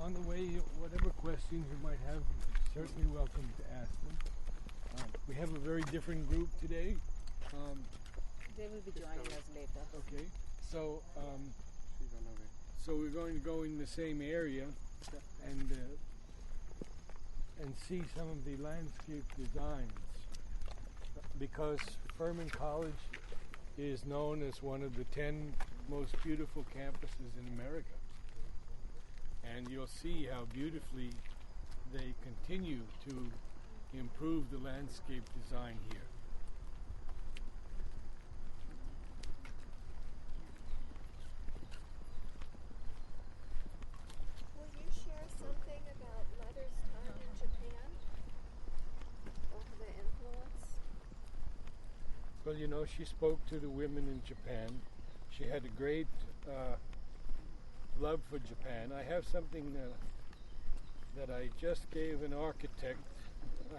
on the way, whatever questions you might have, certainly welcome to ask them. We have a very different group today. They will be joining us later. Okay, so so we're going to go in the same area and see some of the landscape designs, because Furman College is known as one of the 10 most beautiful campuses in America. And you'll see how beautifully they continue to improve the landscape design here. Will you share something about Mother's time in Japan? Of the influence? Well, you know, she spoke to the women in Japan. She had a great love for Japan. I have something that I just gave an architect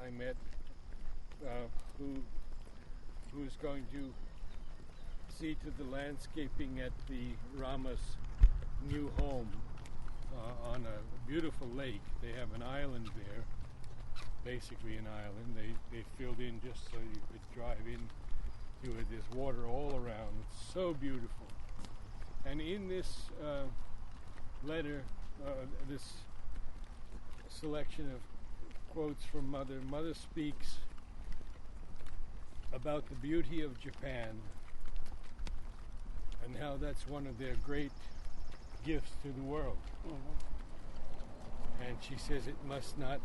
I met who's going to see to the landscaping at the Rama's new home on a beautiful lake. They have an island there, basically an island. They filled in just so you could drive in to it. There's water all around. It's so beautiful. And in this letter, this selection of quotes from Mother, Mother speaks about the beauty of Japan and how that's one of their great gifts to the world. And she says it must not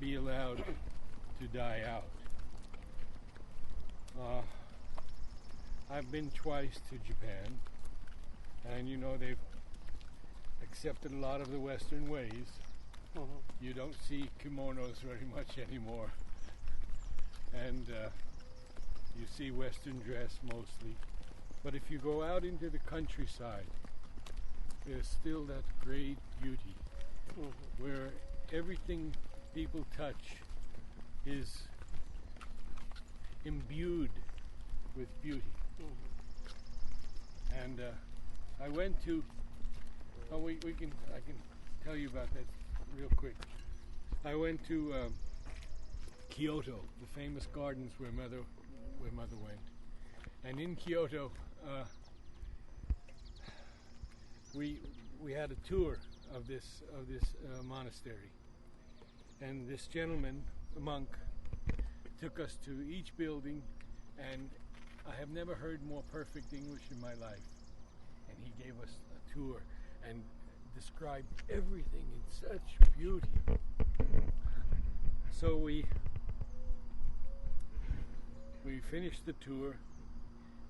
be allowed to die out. I've been twice to Japan, and you know they've accepted a lot of the Western ways. You don't see kimonos very much anymore, and you see Western dress mostly. But if you go out into the countryside, there's still that great beauty where everything people touch is imbued with beauty. And I went to, I can tell you about that real quick. I went to Kyoto, the famous gardens where Mother went. And in Kyoto, we had a tour of this monastery. And this gentleman, a monk, took us to each building, and I have never heard more perfect English in my life. And he gave us a tour and described everything in such beauty. So we finished the tour,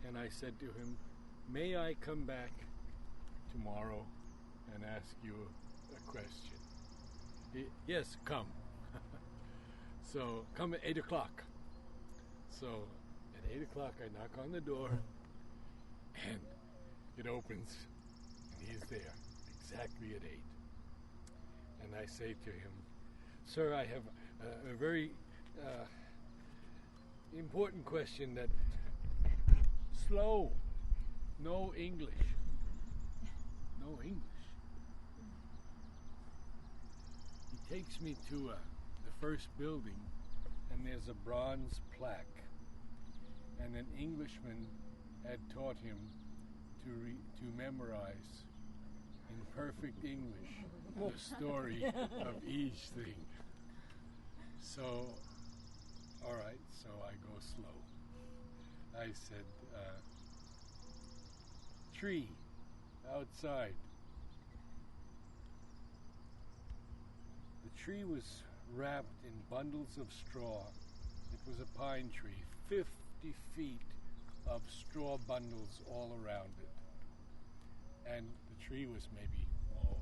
and I said to him, "May I come back tomorrow and ask you a question?" Yes, come. So come at 8 o'clock. So at 8 o'clock I knock on the door, and it opens, and he's there exactly at 8. And I say to him, "Sir, I have a very important question that slow, no English. No English." He takes me to the first building, and there's a bronze plaque, and an Englishman had taught him to memorize in perfect English the story of each thing. So, all right, so I go slow. I said, "Tree outside." The tree was wrapped in bundles of straw. It was a pine tree, 50 feet of straw bundles all around it. And the tree was maybe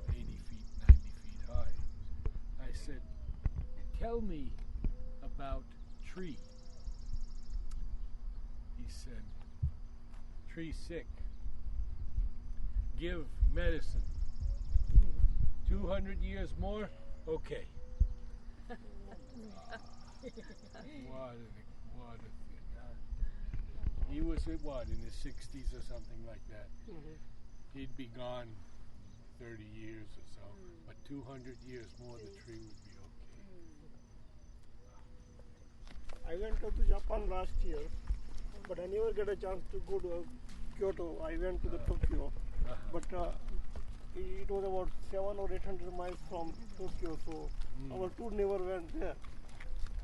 80 feet, 90 feet high. I said, "Tell me about tree." He said, "Tree sick. Give medicine. 200 years more? Okay." What a thing. He was in his 60s or something like that. He'd be gone 30 years or so. 200 years more, the tree would be okay. I went to Japan last year, but I never get a chance to go to Kyoto. I went to the Tokyo, but it was about 700 or 800 miles from Tokyo, so our tour never went there.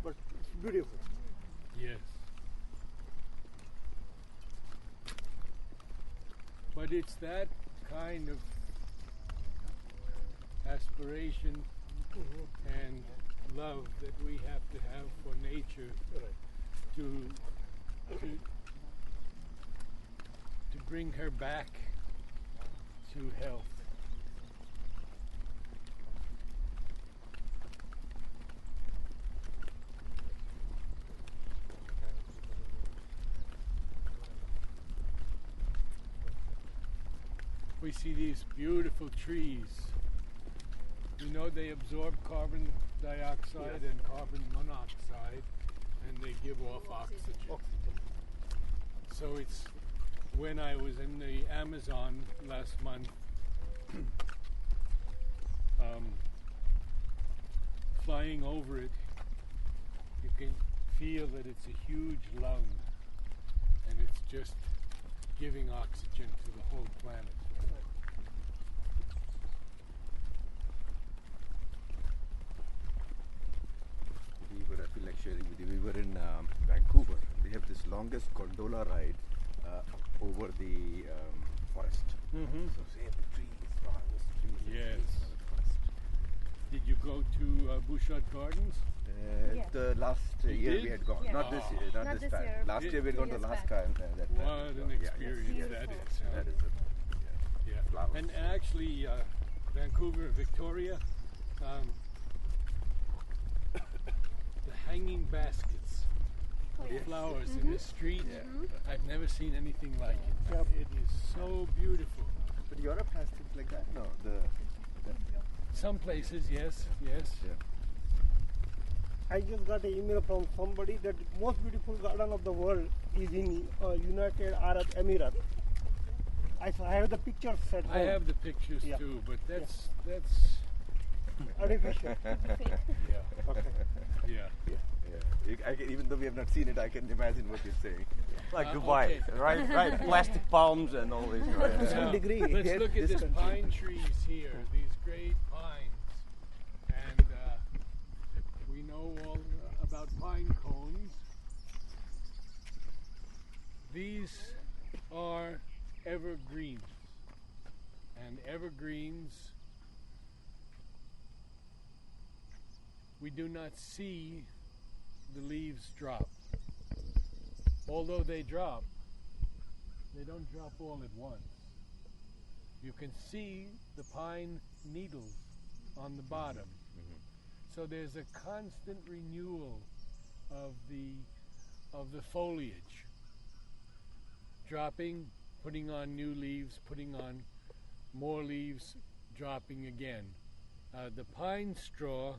But it's beautiful. Yes. But it's that kind of aspiration and love that we have to have for nature to bring her back to health. We see these beautiful trees. You know they absorb carbon dioxide and carbon monoxide, and they give off oxygen. So it's when I was in the Amazon last month, flying over it, you can feel that it's a huge lung, and it's just giving oxygen to the whole planet. I feel like sharing with you. We were in Vancouver. They have this longest gondola ride over the forest. Mm-hmm. So see the trees, forest, trees. Yes. Trees, forest. Did you go to Bouchard Gardens? Yeah. The last year did? we had gone. Yeah. Not this year. Not this time. year. Last year we had gone to 2 years Alaska back. and that time. What an Yeah, experience Yes. that Beautiful. is. Huh? That is it. Yeah. Flowers. And actually, Vancouver, Victoria, the hanging baskets of flowers in the street, I've never seen anything like it. Yep. It is so beautiful. But Europe has things like that. No, Some places, yes. yeah. I just got an email from somebody that the most beautiful garden of the world is in United Arab Emirates. I have the pictures at home. I have the pictures Yeah. too, but that's Artificial. yeah. Okay. Yeah. Even though we have not seen it, I can imagine what you're saying. Like Dubai, okay. right? Plastic palms and all this. Right? To some degree. Let's yes, look at this these country. pine trees here, these great pines. And we know all about pine cones. These are evergreens. And evergreens, we do not see the leaves drop. Although they drop, they don't drop all at once. You can see the pine needles on the bottom. So there's a constant renewal of the foliage. Dropping, putting on new leaves, putting on more leaves, dropping again. The pine straw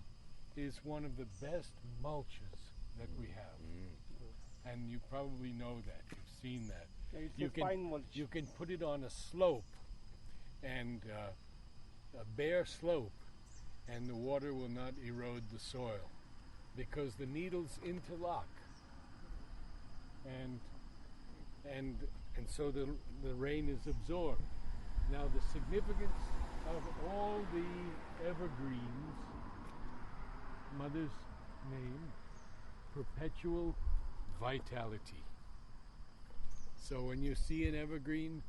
is one of the best mulches that we have. And you probably know that. You've seen that. Yeah, it's You a can- fine mulch. You can put it on a slope, and a bare slope, and the water will not erode the soil because the needles interlock, and so the rain is absorbed. Now the significance of all the evergreens, Mother's name, perpetual vitality. So when you see an evergreen,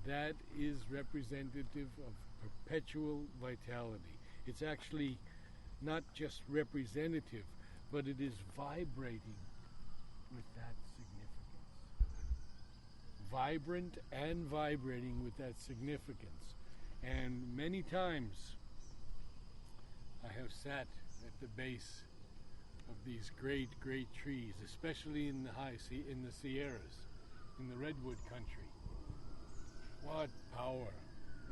that is representative of perpetual vitality. It's actually not just representative, but it is vibrating with that significance. Vibrant and vibrating with that significance. And many times I have sat at the base of these great, great trees, especially in the Sierras, in the redwood country. What power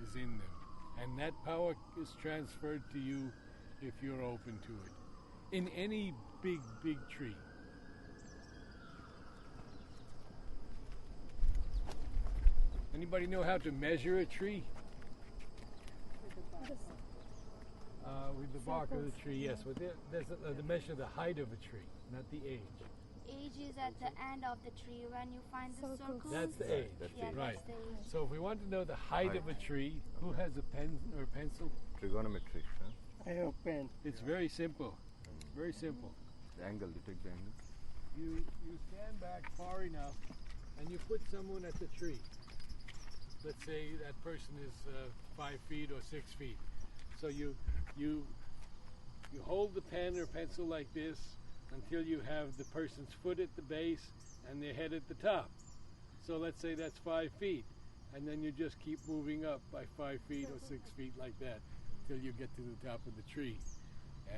is in them. And that power is transferred to you if you're open to it. In any big, big tree. Anybody know how to measure a tree? With the bark of the tree, yes. But there's the measure the height of a tree, not the age. Age is at the end of the tree when you find the circles. That's the age. Yeah, Right. that's the age. So if we want to know the height of a tree, who has a pen or pencil? Trigonometry. Huh? I have a pen. It's very simple. Very simple. The angle, you take the angle. You stand back far enough and you put someone at the tree. Let's say that person is 5 feet or 6 feet. So you hold the pen or pencil like this until you have the person's foot at the base and their head at the top. So let's say that's 5 feet, and then you just keep moving up by 5 feet or 6 feet like that till you get to the top of the tree,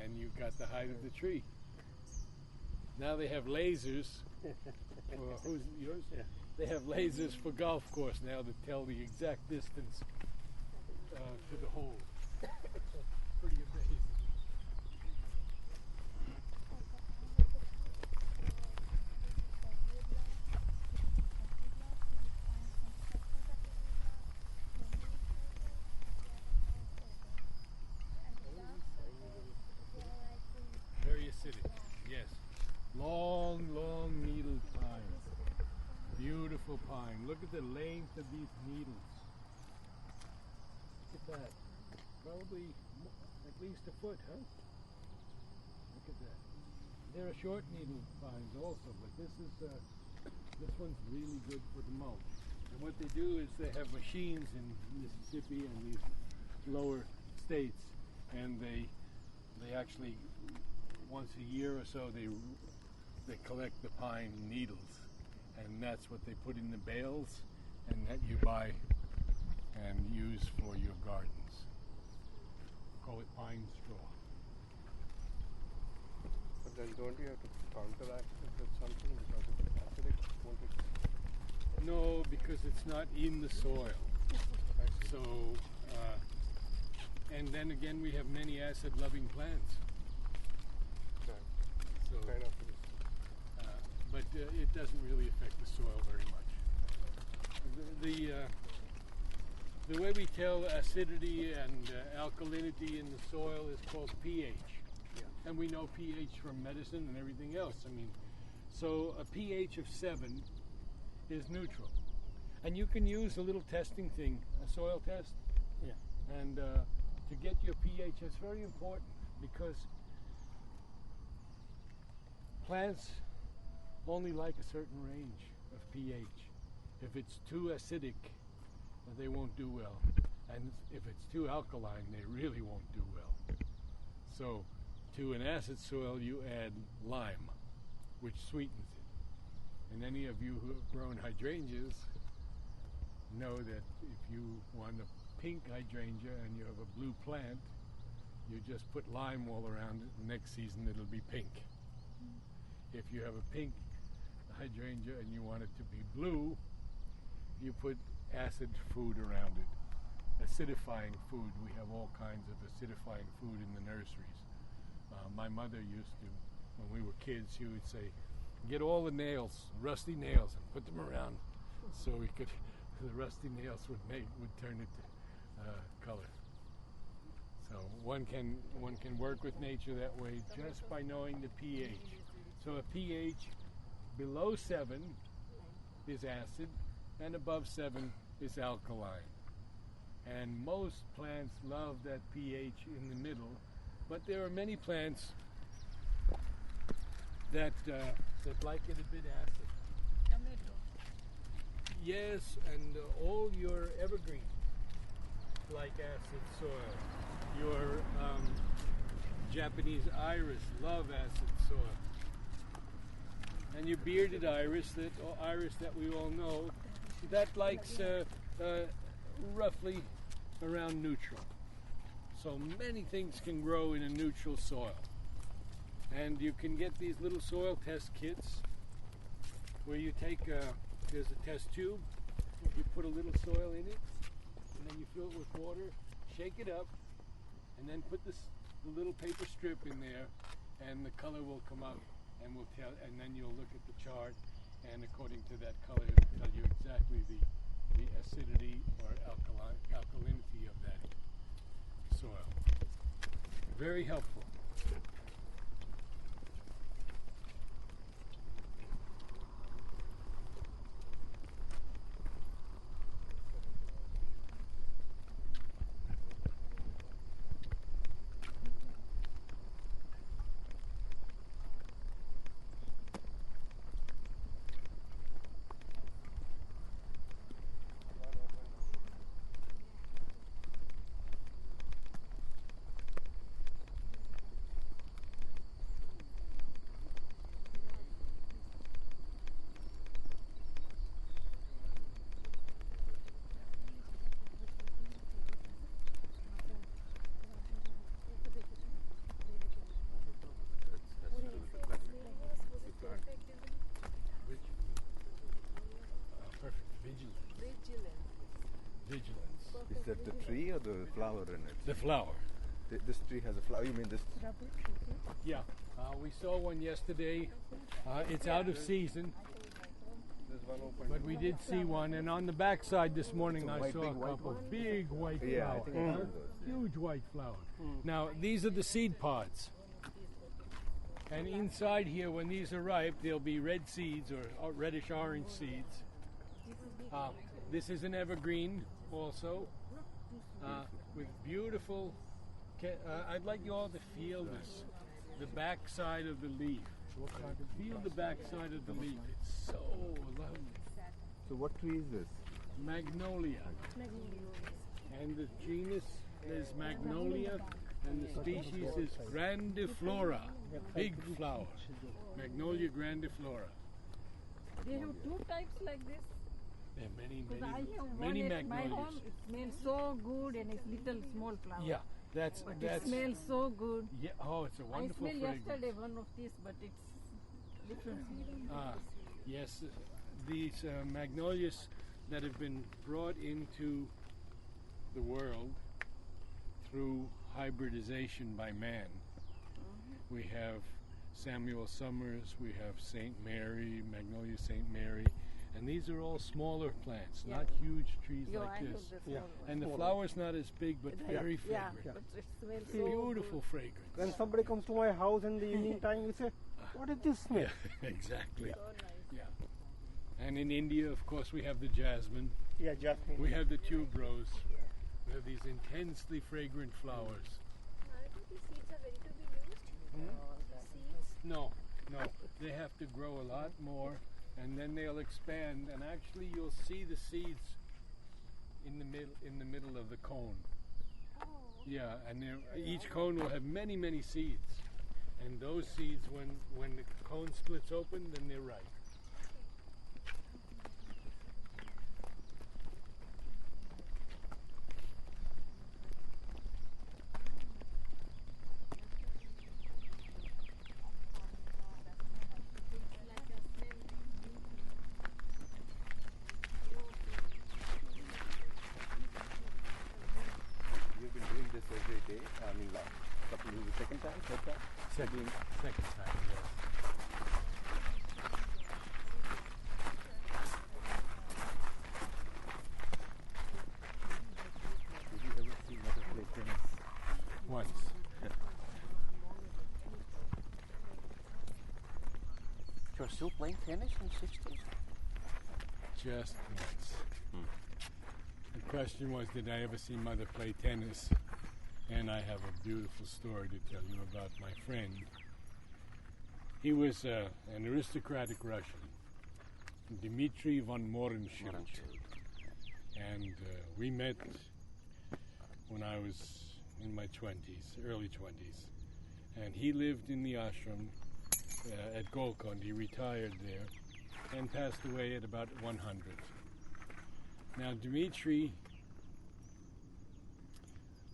and you've got the height of the tree. Now they have lasers. Who's yours? Yeah. They have lasers for golf course now that tell the exact distance to the hole. Pretty amazing. Very acidic, yes. Long, long needled pines. Beautiful pine. Look at the length of these needles. Look at that. Probably at least a foot, huh? Look at that. There are short needled pines also, but this one's really good for the mulch. And what they do is they have machines in Mississippi and these lower states, and they actually once a year or so they collect the pine needles, and that's what they put in the bales and that you buy and use for your gardens. Call it pine straw. But then don't you have to counteract it with something because it's acidic? Won't it? No, because it's not in the soil. So, and then again, we have many acid-loving plants. So, Kind of. but it doesn't really affect the soil very much. The way we tell acidity and alkalinity in the soil is called pH. Yeah. And we know pH from medicine and everything else. I mean, so a pH of 7 is neutral. And you can use a little testing thing, a soil test. Yeah. And to get your pH, it's very important because plants only like a certain range of pH. If it's too acidic, they won't do well. And if it's too alkaline, they really won't do well. So to an acid soil, you add lime, which sweetens it. And any of you who have grown hydrangeas know that if you want a pink hydrangea and you have a blue plant, you just put lime all around it, and next season it'll be pink. If you have a pink hydrangea and you want it to be blue, you put acid food around it, acidifying food. We have all kinds of acidifying food in the nurseries. My mother used to, when we were kids, she would say, get all the nails, rusty nails, and put them around so we could, the rusty nails would turn it to color. So one can work with nature that way just by knowing the pH. So a pH below 7 is acid, and above 7 is alkaline. And most plants love that pH in the middle, but there are many plants that like it a bit acid. Tomato. Yes, and all your evergreens like acid soil. Your Japanese iris love acid soil. And your bearded iris that we all know, that likes roughly around neutral. So many things can grow in a neutral soil. And you can get these little soil test kits where you take, there's a test tube, you put a little soil in it, and then you fill it with water, shake it up, and then put the little paper strip in there, and the color will come up, and then you'll look at the chart, and according to that color, it will tell you exactly the acidity or alkalinity of that soil. very helpful. Perfect. Vigilance. Is that the tree or the flower in it? The flower. This tree has a flower. You mean this? Yeah. We saw one yesterday. It's out of season, There's one open. but we did see one. And on the backside this morning, It's a I white- saw big a white couple one? big white Yeah, I flowers. think I've seen those. Huge white flower. Now, these are the seed pods. And inside here, when these are ripe, there'll be red seeds or reddish-orange seeds. This is an evergreen also, with beautiful... I'd like you all to feel this, the back side of the leaf. Feel the back side of the leaf. It's so lovely. So what tree is this? Magnolia. And the genus is Magnolia, and the species is grandiflora, big flower. Magnolia grandiflora. They have two types like this. There are many, Because I have many one at my magnolias. home. It smells so good and it's little small flower. Yeah, that's But it smells so good. yeah. Oh, it's a I wonderful smelled fragrance. yesterday one of these, but it's different. Yes, these magnolias that have been brought into the world through hybridization by man. We have Samuel Summers, we have St. Mary, Magnolia St. Mary, and these are all smaller plants, Yeah. not huge trees Yeah, like I know this. the Yeah. small one. And the flower's not as big, but very Yeah, fragrant. but it smells so Beautiful good. fragrance. When somebody comes to my house in the evening time, you say, "What is this smell?" Yeah, exactly. So nice. Yeah. And in India, of course, we have the jasmine. Yeah, jasmine. We have the tuberose. We have these intensely fragrant flowers. Narad, these seeds are ready to be used? These seeds? No, no. They have to grow a lot more, and then they'll expand. And actually, you'll see the seeds in the middle of the cone. Oh. Yeah, and each cone will have many, many seeds. And those seeds, when the cone splits open, then they're ripe. You've been doing this every day. I mean, last couple of the second time, third time. Second time, yes. Did you ever see mother play tennis? Once. You're still playing tennis in the 60s? Just once. The question was, did I ever see Mother play tennis? And I have a beautiful story to tell you about my friend. He was an aristocratic Russian, Dmitry von Morenschildt. And we met when I was in my 20s, early 20s. And he lived in the ashram at Golkond. He retired there and passed away at about 100. Now, Dmitry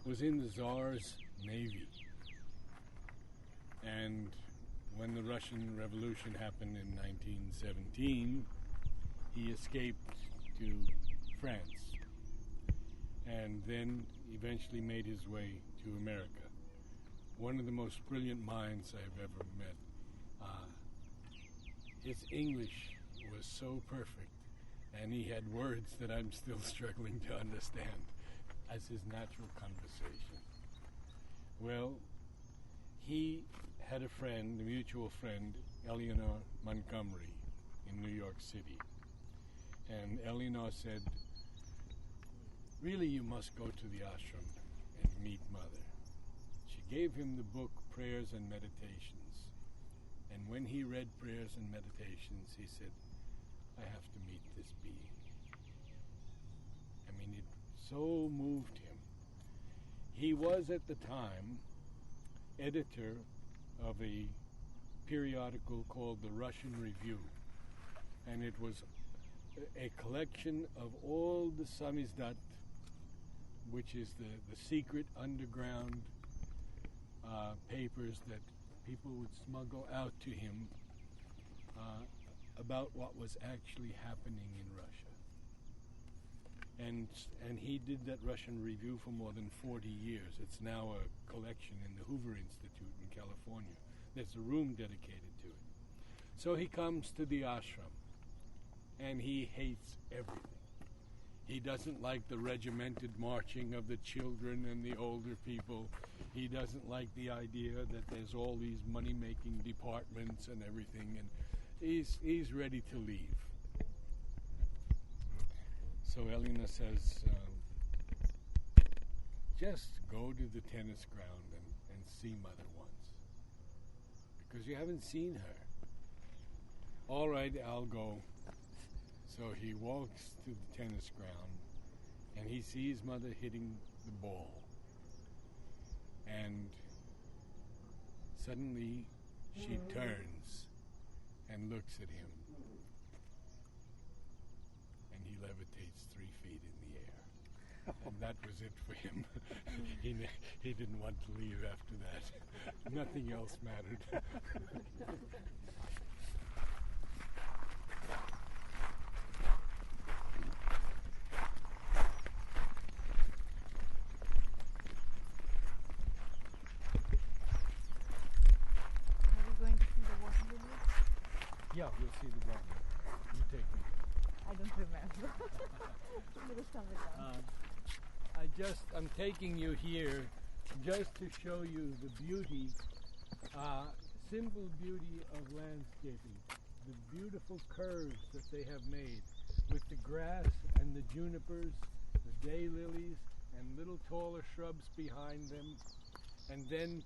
was in the Tsar's navy. And when the Russian Revolution happened in 1917, he escaped to France and then eventually made his way to America. One of the most brilliant minds I've ever met. His English was so perfect, and he had words that I'm still struggling to understand as his natural conversation. Well, he had a friend, a mutual friend, Eleanor Montgomery, in New York City. And Eleanor said, really, you must go to the ashram and meet Mother. She gave him the book Prayers and Meditations. And when he read Prayers and Meditations, he said, I have to meet this being. I mean, it so moved him. He was at the time editor of a periodical called the Russian Review. And it was a collection of all the samizdat, which is the secret underground papers that people would smuggle out to him about what was actually happening in Russia. And he did that Russian Review for more than 40 years. It's now a collection in the Hoover Institute in California. There's a room dedicated to it. So he comes to the ashram, and he hates everything. He doesn't like the regimented marching of the children and the older people. He doesn't like the idea that there's all these money-making departments and everything, and he's ready to leave. So Elena says, just go to the tennis ground and see Mother once, because you haven't seen her. All right, I'll go. So he walks to the tennis ground, and he sees Mother hitting the ball. And suddenly she turns and looks at him, and he levitates 3 feet in the air. And that was it for him. He didn't want to leave after that. Nothing else mattered. Are we going to see the water lilies? Yeah, we'll see the water. You take me. I don't remember. Little stomach down. I'm taking you here just to show you the beauty, simple beauty of landscaping, the beautiful curves that they have made with the grass and the junipers, the daylilies, and little taller shrubs behind them, and then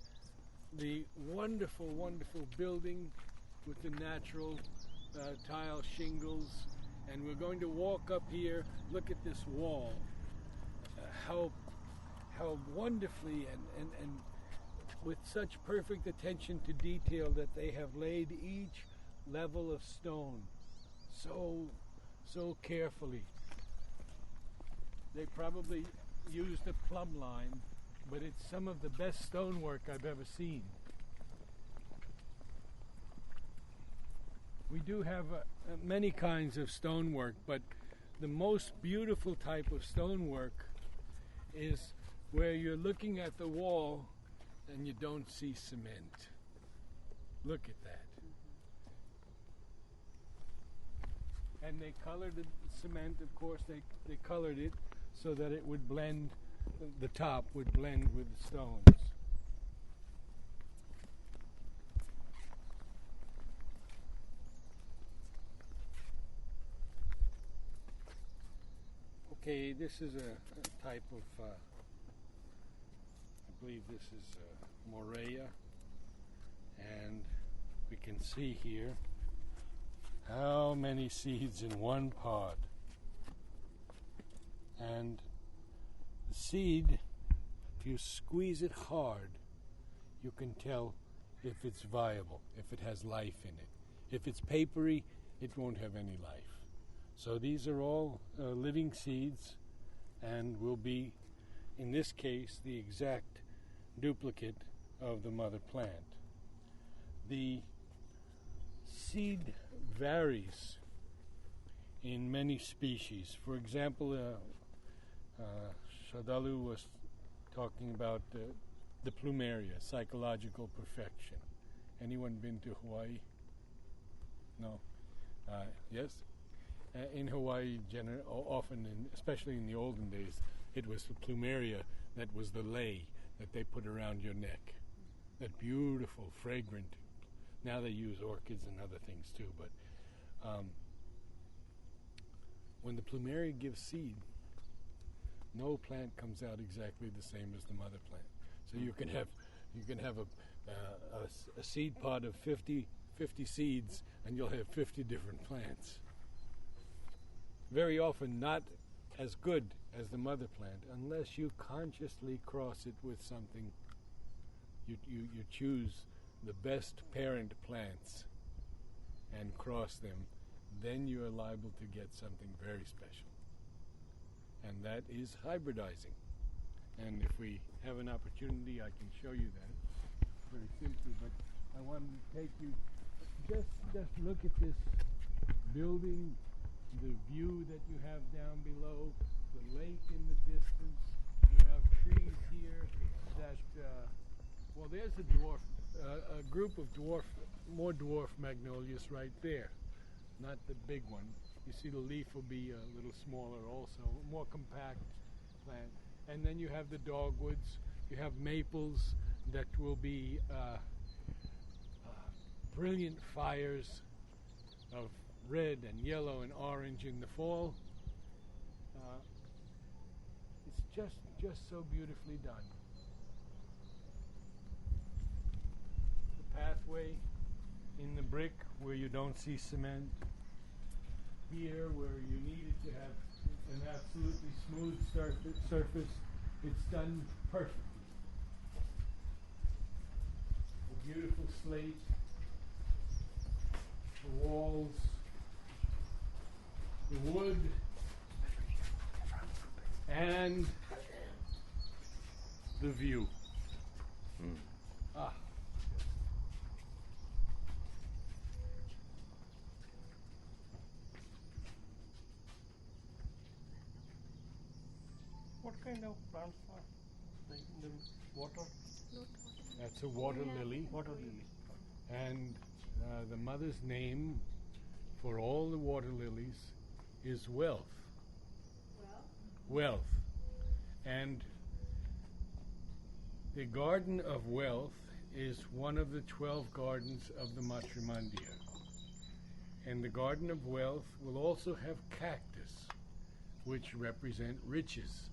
the wonderful, wonderful building with the natural tile shingles. And we're going to walk up here, look at this wall, how wonderfully and with such perfect attention to detail that they have laid each level of stone so carefully. They probably used a plumb line, but it's some of the best stonework I've ever seen. We do have many kinds of stonework, but the most beautiful type of stonework is where you're looking at the wall and you don't see cement. Look at that. And they colored the cement, of course, they colored it so that it would blend, the top would blend with the stones. Okay, this is a type of, I believe this is Morea, and we can see here how many seeds in one pod. And the seed, if you squeeze it hard, you can tell if it's viable, if it has life in it. If it's papery, it won't have any life. So these are all living seeds, and will be, in this case, the exact duplicate of the mother plant. The seed varies in many species. For example, Shadalu was talking about the plumeria, psychological perfection. Anyone been to Hawaii? No? Yes? In Hawaii, often, especially in the olden days, it was the plumeria that was the lei that they put around your neck. that beautiful, fragrant. Now they use orchids and other things too, but when the plumeria gives seed, no plant comes out exactly the same as the mother plant. So you can have a seed pod of 50 seeds, and you'll have 50 different plants. Very often not as good as the mother plant, unless you consciously cross it with something. You choose the best parent plants and cross them, then you are liable to get something very special. And that is hybridizing. And if we have an opportunity, I can show you that very simply. But I wanted to take you, just look at this building, the view that you have down below, the lake in the distance. You have trees here that, well, there's a group of more dwarf magnolias right there, not the big one. You see the leaf will be a little smaller also, more compact plant. And then you have the dogwoods, you have maples that will be brilliant fires of red and yellow and orange in the fall. It's just so beautifully done. The pathway in the brick where you don't see cement. Here where you need it to have an absolutely smooth surface, it's done perfectly. A beautiful slate, the walls, the wood, and the view. Ah. What kind of plants are like in the water? That's a water lily. Water lily. And the mother's name for all the water lilies is Wealth. Wealth. And the Garden of Wealth is one of the 12 gardens of the Matrimandia. And the Garden of Wealth will also have cactus, which represent riches.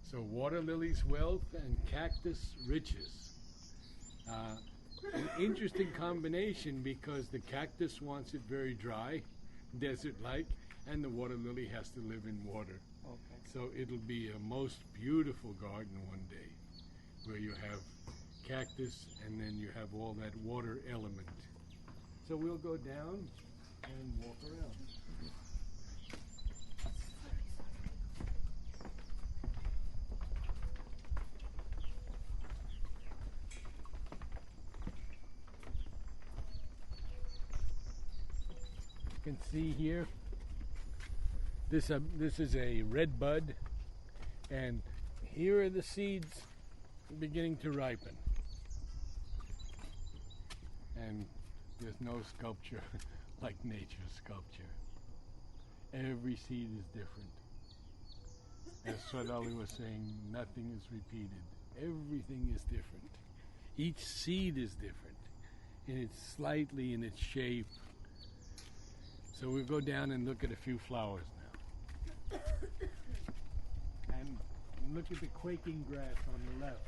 So water lilies, wealth, and cactus, riches. An interesting combination because the cactus wants it very dry, desert-like, and the water lily has to live in water. Okay. So it'll be a most beautiful garden one day, where you have cactus and then you have all that water element. So we'll go down and walk around. You can see here, this is a red bud, and here are the seeds beginning to ripen. And there's no sculpture like nature's sculpture. Every seed is different. As Swadali was saying, nothing is repeated. Everything is different. Each seed is different, slightly in its shape. So we'll go down and look at a few flowers now. And look at the quaking grass on the left.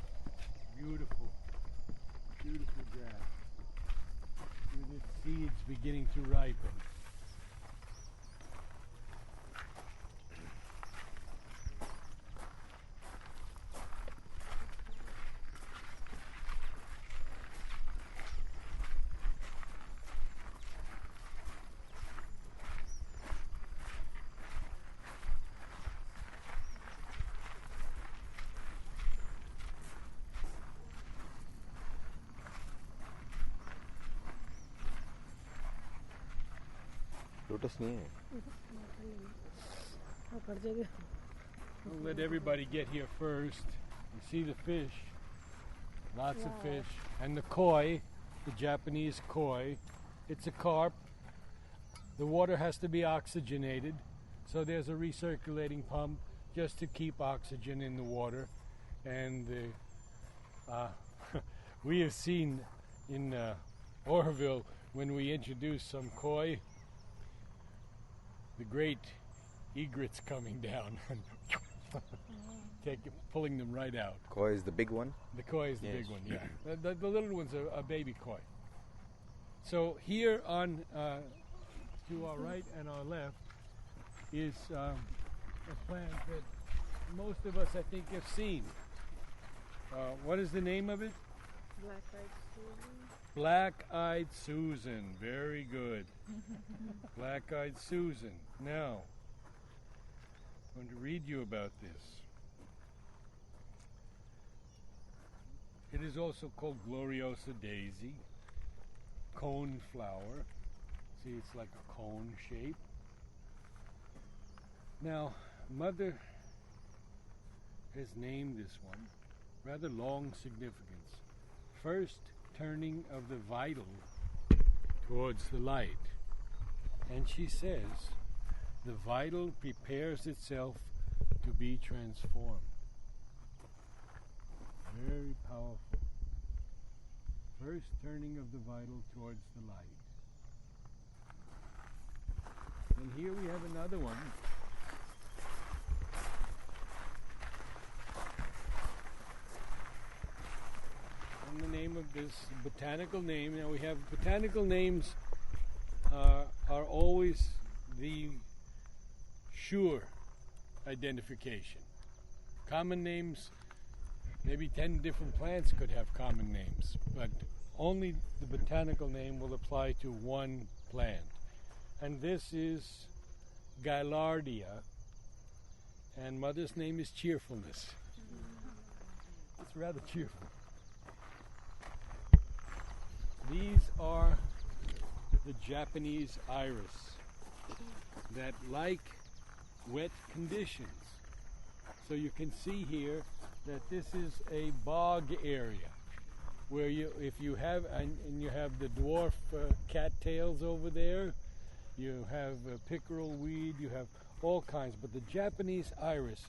Beautiful, beautiful grass. With its seeds beginning to ripen. Lotus नहीं है We'll let everybody get here first. You see the fish, lots of fish, and the koi, the Japanese koi. It's a carp. The water has to be oxygenated, so there's a recirculating pump just to keep oxygen in the water. And We have seen in Orville, when we introduced some koi, the great egrets coming down and pulling them right out. Koi is the big one. The koi is the Yes. big one, yeah. The little one's a baby koi. So here on to our right and our left is a plant that most of us, I think, have seen. What is the name of it? Black-eyed Susan. Black-eyed Susan. Very good. Black-eyed Susan. Now, I'm going to read you about this. It is also called Gloriosa daisy, cone flower. See, it's like a cone shape. Now, Mother has named this one, rather long significance. First turning of the vital towards the light. And she says, the vital prepares itself to be transformed. Very powerful. First turning of the vital towards the light. And here we have another one. And the name of this botanical name. Now we have botanical names are always the sure identification. Common names, maybe 10 different plants could have common names, but only the botanical name will apply to one plant. And this is Gaillardia, and Mother's name is Cheerfulness. It's rather cheerful. These are the Japanese iris that like wet conditions. So you can see here that this is a bog area where if you have, and you have the dwarf cattails over there, you have pickerel weed, you have all kinds, but the Japanese iris,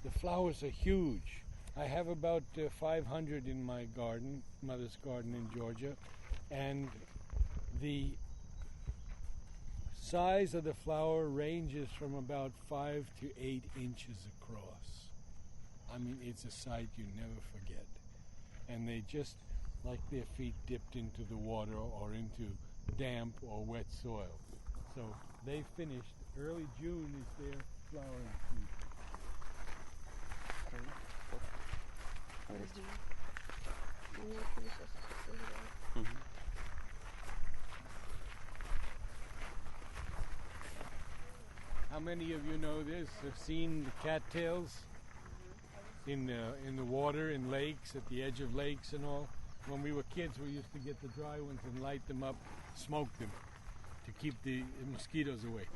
the flowers are huge. I have about 500 in my garden, Mother's garden in Georgia, and the size of the flower ranges from about 5 to 8 inches across. I mean, it's a sight you never forget. And they just like their feet dipped into the water or into damp or wet soil. So they finished, early June is their flowering season. How many of you know this? Have seen the cattails in the water, in lakes, at the edge of lakes and all? When we were kids, we used to get the dry ones and light them up, smoke them, to keep the mosquitoes away.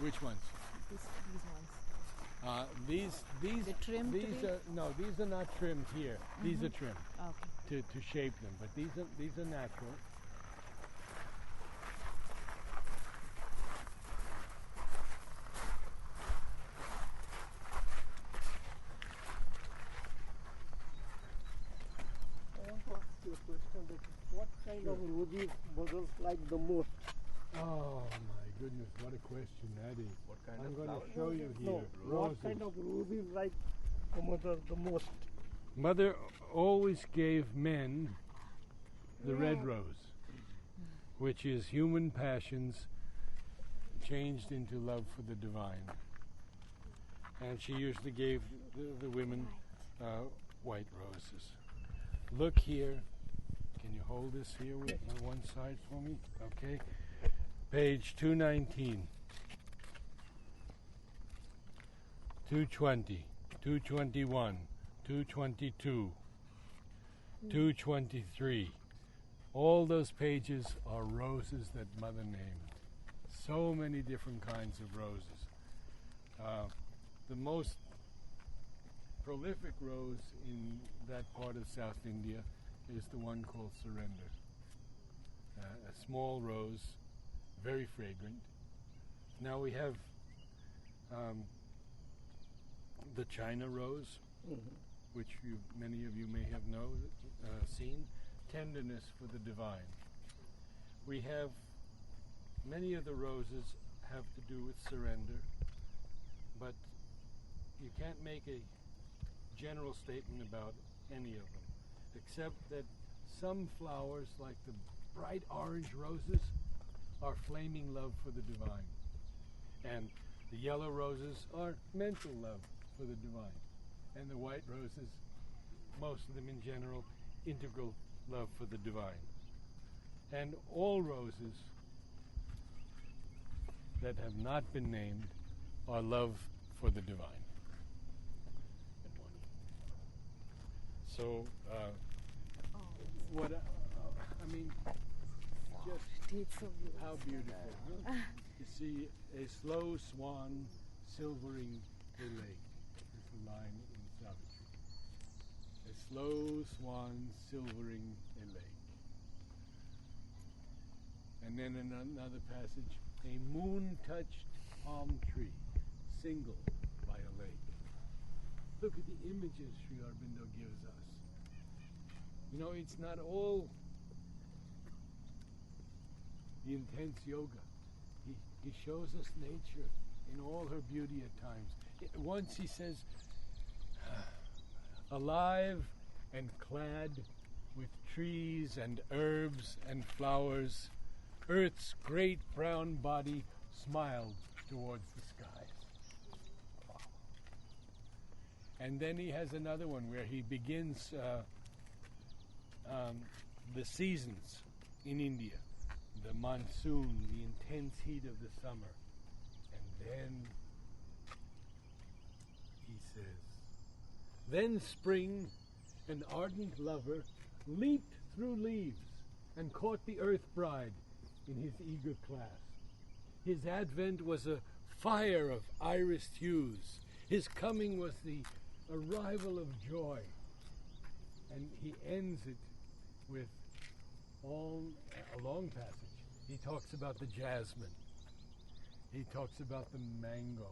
Which ones? These ones. They're trimmed these today? are no, these are not trimmed here. These are trimmed Okay. to shape them, but these are natural. I want to ask you a question that what kind of roses mothers like the most? Oh my goodness, what a question that is. What kind I'm of going flower? to show you here. No, Roses. what kind of roses like the mother the most? Mother always gave men the red rose, which is human passions changed into love for the divine. And she usually gave the women white roses. Look here. Can you hold this here with on one side for me? Okay. Page 219. 220. 221. 222. 223. All those pages are roses that Mother named. So many different kinds of roses. The most prolific rose in that part of South India is the one called Surrender. A small rose very fragrant. Now we have the China rose, which many of you may have seen, tenderness for the divine. We have many of the roses have to do with surrender, but you can't make a general statement about any of them, except that some flowers, like the bright orange roses, are flaming love for the divine, and the yellow roses are mental love for the divine, and the white roses, most of them in general, integral love for the divine. And all roses that have not been named are love for the divine. So, what I mean, just how beautiful. Huh? You see a slow swan silvering a lake. There's a line in Savitri. A slow swan silvering a lake. And then in another passage, a moon-touched palm tree, single by a lake. Look at the images Sri Aurobindo gives us. You know, it's not all the intense yoga. He shows us nature in all her beauty at times. Once he says, alive and clad with trees and herbs and flowers, Earth's great brown body smiled towards the skies. And then he has another one where he begins the seasons in India, the monsoon, the intense heat of the summer. And then he says, then spring, an ardent lover, leaped through leaves and caught the earth bride in his eager clasp. His advent was a fire of irised hues. His coming was the arrival of joy. And he ends it with a long passage. He talks about the jasmine. He talks about the mango.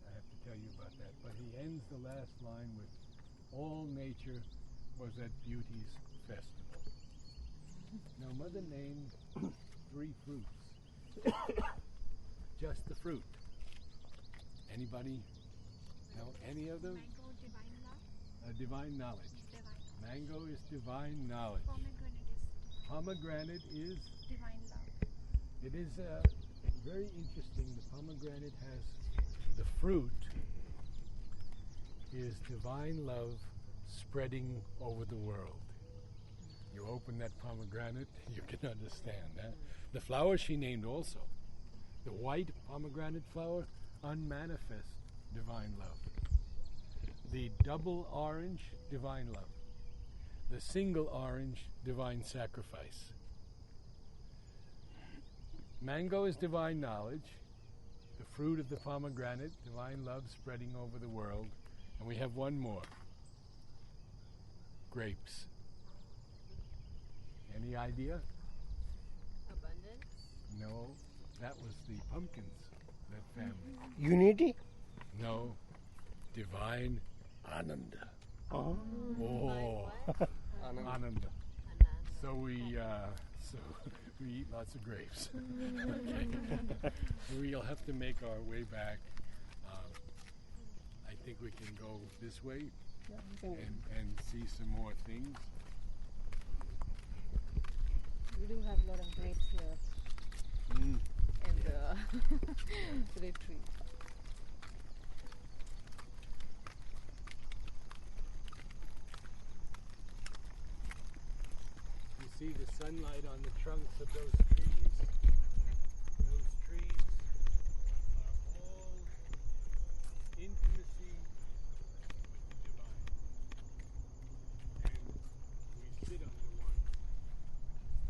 I have to tell you about that. But he ends the last line with, all nature was at beauty's festival. Now, Mother named 3 fruits. Just the fruit. Anybody know any of them? Mango, divine love. Divine knowledge. Divine. Mango is divine knowledge. Pomegranate is divine. Pomegranate is Love. It is very interesting. The pomegranate has the fruit is divine love spreading over the world. You open that pomegranate, you can understand that. The flower she named also. The white pomegranate flower, unmanifest divine love. The double orange, divine love. The single orange, divine sacrifice. Mango is divine knowledge. The fruit of the pomegranate, divine love spreading over the world. And we have one more. Grapes. Any idea? Abundance. No, that was the pumpkins, that family. Unity? No, divine Ananda. Oh. Oh, Anand. Ananda. So we eat lots of grapes. Okay. We'll have to make our way back. I think we can go this way and see some more things. We do have a lot of grapes here in the retreat. You see the sunlight on the trunks of those trees. Those trees are all intimacy with the divine. And we sit under one.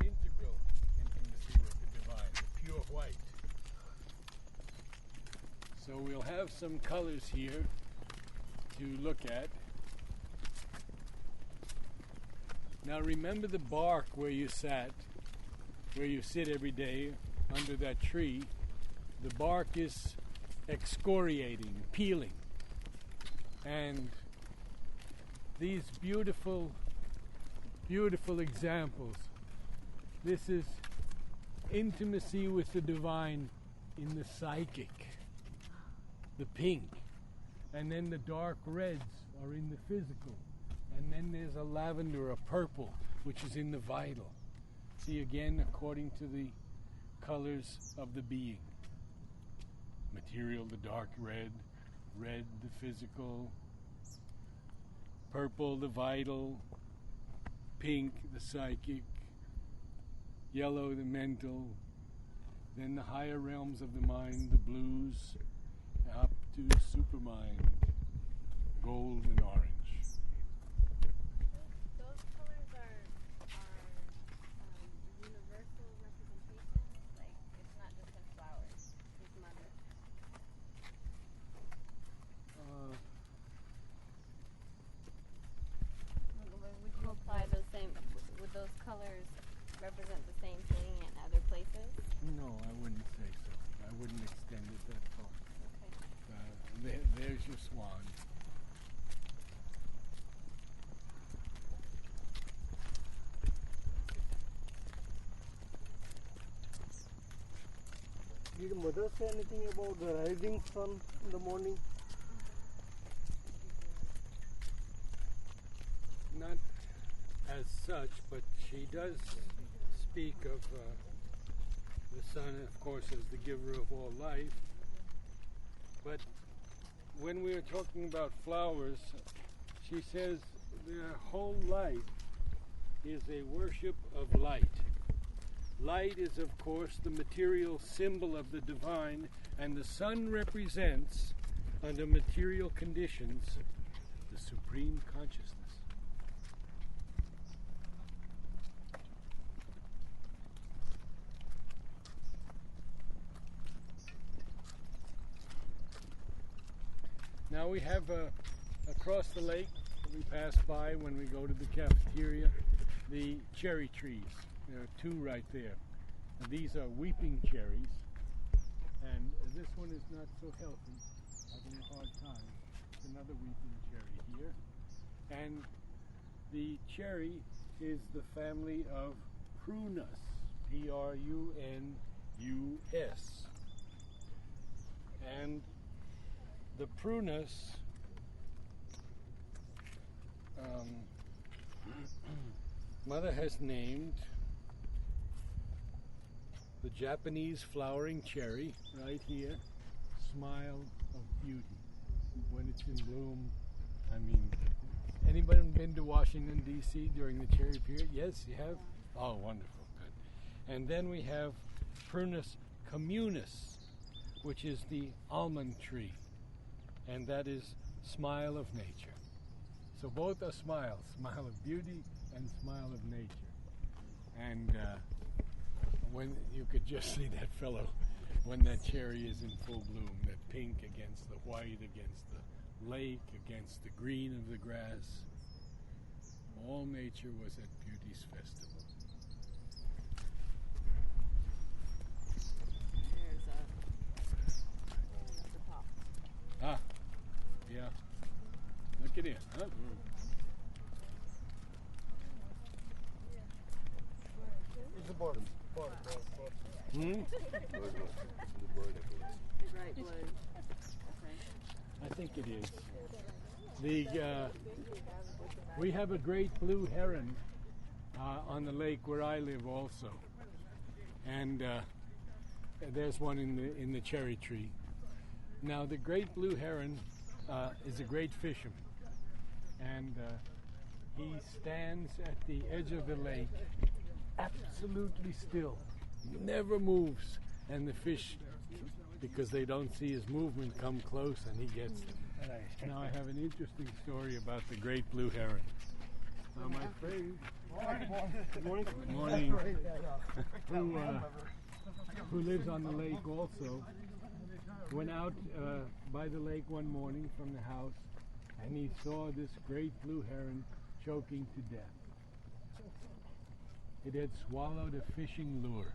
Integral intimacy with the divine, the pure white. So we'll have some colors here to look at. Now remember the bark where you sat, where you sit every day under that tree, the bark is excoriating, peeling. And these beautiful, beautiful examples. This is intimacy with the divine in the psychic, the pink. And then the dark reds are in the physical. And then there's a lavender, a purple, which is in the vital. See again, according to the colors of the being. Material, the dark red, red, the physical, purple, the vital, pink, the psychic, yellow, the mental, then the higher realms of the mind, the blues, up to supermind, gold and orange. Those colors are universal representations. Like it's not just in flowers. It's mother. Would you apply those same? Would those colors represent the same thing in other places? No, I wouldn't say so. I wouldn't extend it that far. Okay. There's your swan. Did mother say anything about the rising sun in the morning? Not as such, but she does speak of the sun, of course, as the giver of all life. But when we are talking about flowers, she says their whole life is a worship of light. Light is, of course, the material symbol of the divine, and the sun represents, under material conditions, the supreme consciousness. Now we have across the lake, we pass by when we go to the cafeteria, the cherry trees. There are two right there. And these are weeping cherries, and this one is not so healthy, having a hard time. It's another weeping cherry here. And the cherry is the family of Prunus, Prunus. And the Prunus Mother has named the Japanese flowering cherry right here, smile of beauty. When it's in bloom, I mean, anybody been to Washington, D.C. during the cherry period? Yes, you have? Oh, wonderful, good. And then we have Prunus communis, which is the almond tree, and that is smile of nature. So both are smiles, smile of beauty and smile of nature. And when you could just see that fellow when that cherry is in full bloom, that pink against the white, against the lake, against the green of the grass. All nature was at Beauty's festival. There's the pop. Ah, yeah. Look at it, huh? It's a bird. Hmm? Bright blue. I think it is. We have a great blue heron on the lake where I live also, and there's one in the cherry tree. Now the great blue heron is a great fisherman, and he stands at the edge of the lake, absolutely still, never moves, and the fish, because they don't see his movement, come close and he gets them. Now I have an interesting story about the great blue heron. My friend, good morning, who lives on the lake also, went out by the lake one morning from the house, and he saw this great blue heron choking to death. It had swallowed a fishing lure,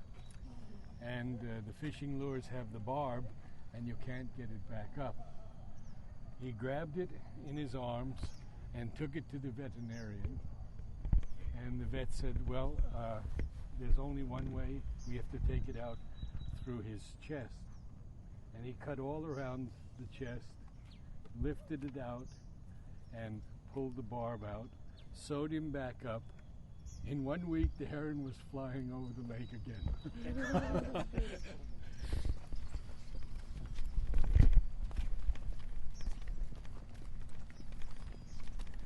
and the fishing lures have the barb, and you can't get it back up. He grabbed it in his arms and took it to the veterinarian, and the vet said, well, there's only one way. We have to take it out through his chest. And he cut all around the chest, lifted it out, and pulled the barb out, sewed him back up. In 1 week, the heron was flying over the lake again.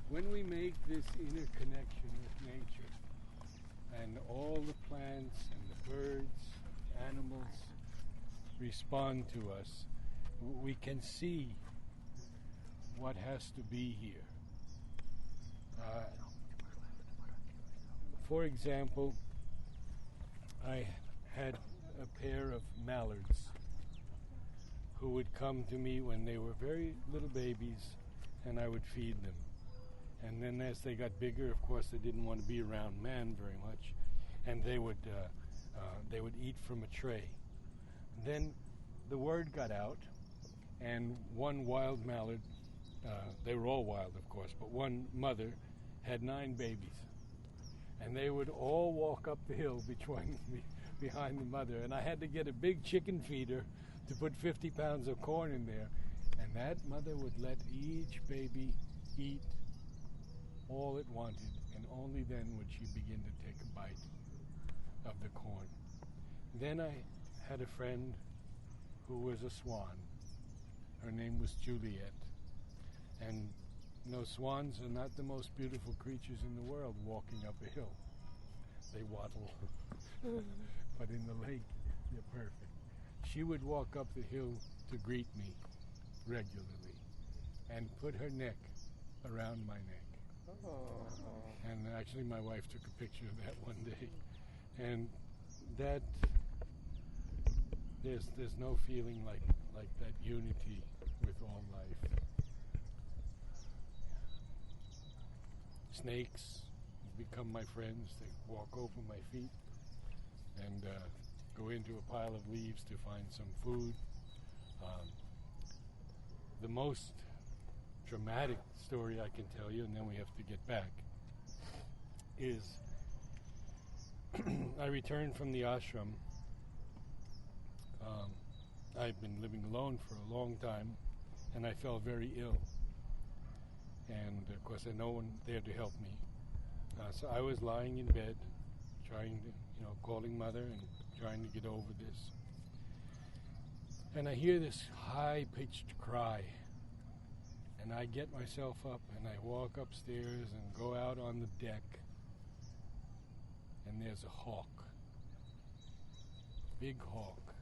When we make this interconnection with nature, and all the plants and the birds, animals respond to us, we can see what has to be here. For example, I had a pair of mallards who would come to me when they were very little babies, and I would feed them. And then as they got bigger, of course, they didn't want to be around man very much, and they would eat from a tray. Then the word got out, and one wild mallard, they were all wild, of course, but one mother had 9 babies. And they would all walk up the hill behind the mother. And I had to get a big chicken feeder to put 50 pounds of corn in there. And that mother would let each baby eat all it wanted, and only then would she begin to take a bite of the corn. Then I had a friend who was a swan. Her name was Juliet. And swans are not the most beautiful creatures in the world walking up a hill. They waddle. But in the lake, they're perfect. She would walk up the hill to greet me regularly and put her neck around my neck. And actually my wife took a picture of that one day. And that, there's no feeling like that unity with all life. Snakes become my friends. They walk over my feet and go into a pile of leaves to find some food. The most dramatic story I can tell you, and then we have to get back, is I returned from the ashram. I've been living alone for a long time, and I felt very ill. And of course, there was no one there to help me. So I was lying in bed, trying to, calling mother and trying to get over this. And I hear this high-pitched cry. And I get myself up and I walk upstairs and go out on the deck. And there's a hawk. Big hawk.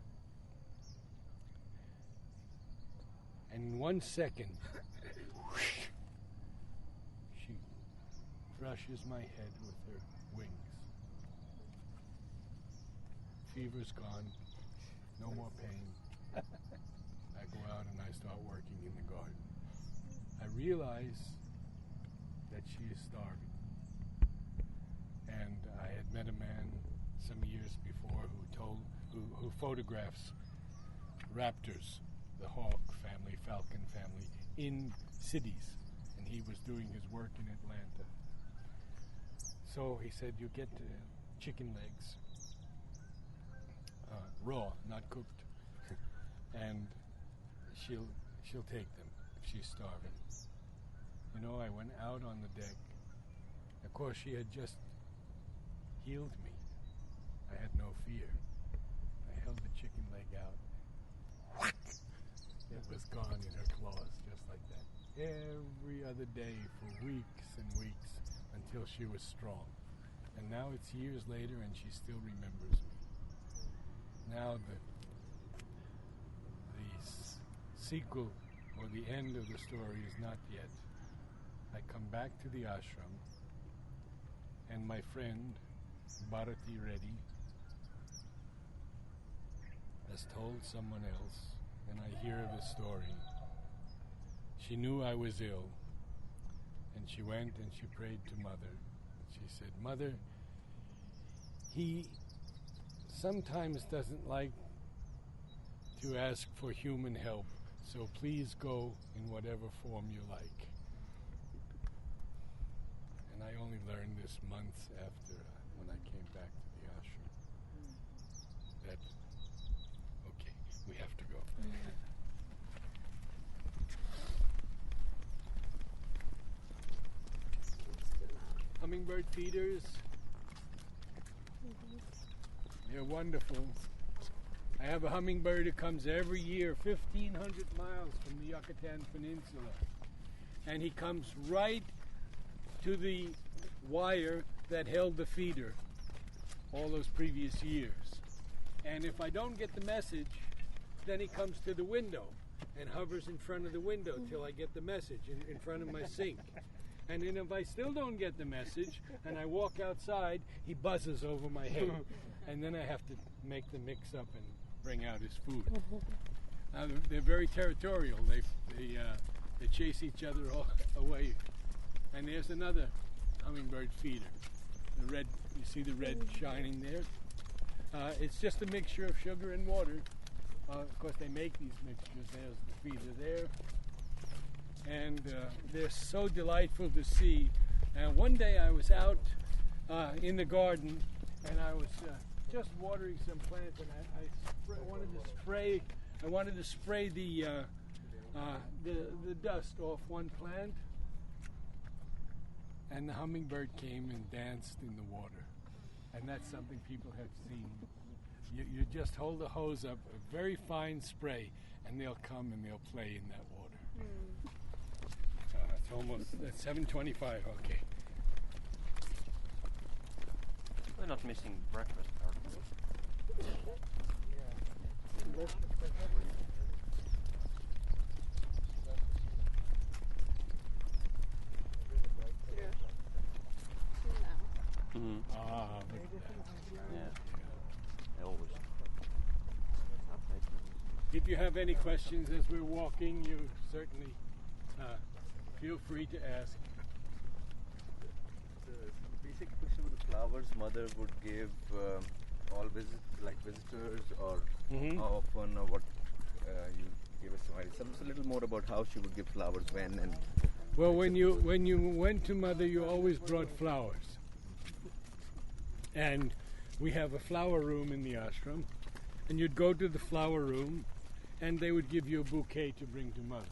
And in 1 second, she brushes my head with her wings. Fever's gone. No more pain. I go out and I start working in the garden. I realize that she is starving. And I had met a man some years before who photographs raptors, the hawk family, falcon family, in cities. And he was doing his work in Atlanta. So he said, you get chicken legs, raw, not cooked, and she'll take them if she's starving. I went out on the deck. Of course, she had just healed me. I had no fear. I held the chicken leg out. It was gone in her claws, just like that. Every other day for weeks and weeks until she was strong. And now it's years later and she still remembers me. Now the sequel or the end of the story is not yet. I come back to the ashram and my friend Bharati Reddy has told someone else, and I hear of a story. She knew I was ill, and she went and she prayed to Mother. She said, Mother, he sometimes doesn't like to ask for human help, so please go in whatever form you like. And I only learned this months after when I came back to the ashram. That, okay, we have to go. Hummingbird feeders, they're wonderful. I have a hummingbird who comes every year 1,500 miles from the Yucatan Peninsula. And he comes right to the wire that held the feeder all those previous years. And if I don't get the message, then he comes to the window and hovers in front of the window till I get the message in front of my sink. And then if I still don't get the message and I walk outside, he buzzes over my head. And then I have to make the mix up and bring out his food. They're very territorial. They chase each other all away. And there's another hummingbird feeder. The red, you see the red shining there? It's just a mixture of sugar and water. Of course, they make these mixtures. There's the feeder there. And they're so delightful to see. And one day I was out in the garden, and I was just watering some plants, and I wanted to spray the dust off one plant, and the hummingbird came and danced in the water, and that's something people have seen. You just hold the hose up, a very fine spray, and they'll come and they'll play in that water. It's almost at 7:25. Okay. We're not missing breakfast, are we? Mm-hmm. Yeah. They always. If you have any questions as we're walking, you certainly feel free to ask. The basic question with the flowers, mother would give all visitors, or how often, or what you give us some idea. Tell us a little more about how she would give flowers, when, and. Well, when you went to mother, you always brought flowers, and we have a flower room in the ashram, and you'd go to the flower room, and they would give you a bouquet to bring to mother.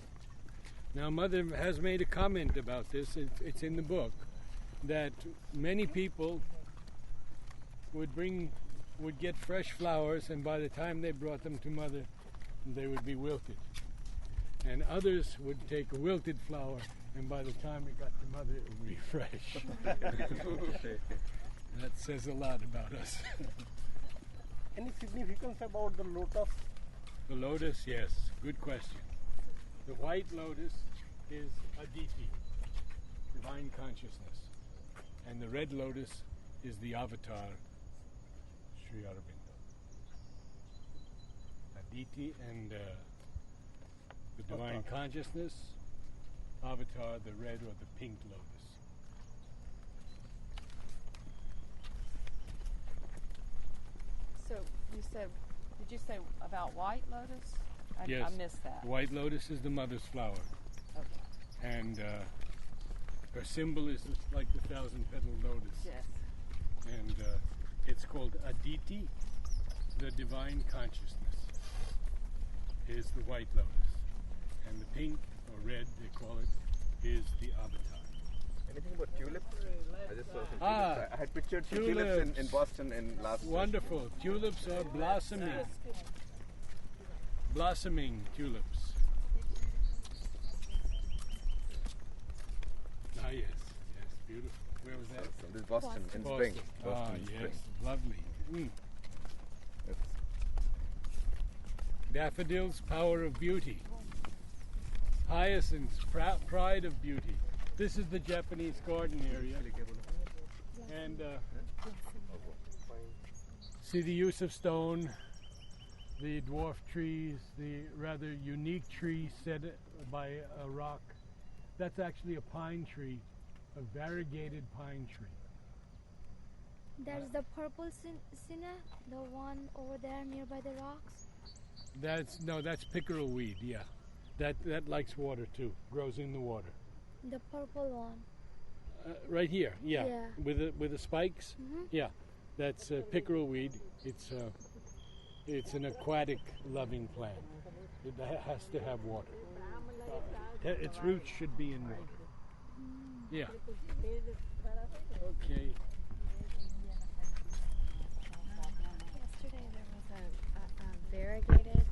Now, mother has made a comment about this. It's in the book that many people would get fresh flowers, and by the time they brought them to mother, they would be wilted. And others would take a wilted flower, and by the time it got to mother, it would be fresh. That says a lot about us. Any significance about the lotus? The lotus, yes, good question. The white lotus is Aditi, divine consciousness. And the red lotus is the avatar, Sri Aurobindo. Aditi and the divine consciousness, avatar, the red or the pink lotus. So you said, did you say about white lotus? Yes. I missed that. White lotus is the mother's flower. Okay. And her symbol is like the 1,000-petal lotus. Yes. And it's called Aditi, the divine consciousness, is the white lotus. And the pink or red, they call it, is the avatar. Anything about tulips? I just saw some tulips. I had pictured some tulips in Boston in last. Wonderful. Tulips are blossoming. Blossoming tulips. Ah, yes. Yes, beautiful. Where was that? This is Boston in Boston. spring. Ah, Boston in yes. spring. Lovely. Yes. Daffodils, power of beauty. Hyacinths, pride of beauty. This is the Japanese garden area. And see the use of stone, the dwarf trees, the rather unique tree set by a rock. That's actually a pine tree, a variegated pine tree. There's the purple cinna, the one over there nearby the rocks. That's pickerel weed. Yeah, that likes water too. Grows in the water. The purple one. Right here. Yeah. Yeah. With the spikes. Mhm. Yeah, that's pickerel weed. It's an aquatic loving plant. It has to have water. Its roots should be in water. Yeah. Okay. Yesterday there was a variegated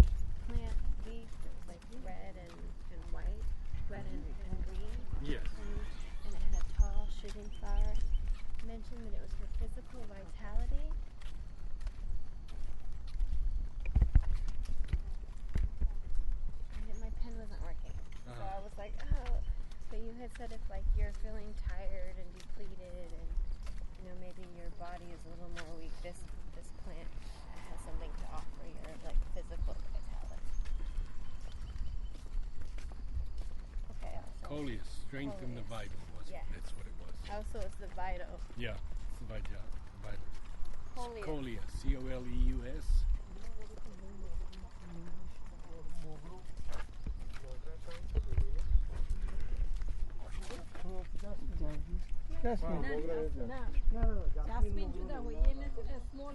plant leaf that was like red and white, red and green. Yes. And it had a tall shooting flower. You mentioned that it was for physical vitality. My pen wasn't working. So I was like, oh. But you had said if like you're feeling tired and depleted and maybe your body is a little more weak, this plant has something to offer your like physical vitality. Okay. Also, Coleus, strengthen the vital. Yeah. That's what it was. also it's the vital. Yeah, it's the vital. Coleus. Coleus, C-O-L-E-U-S. Jasmine juda ho ye small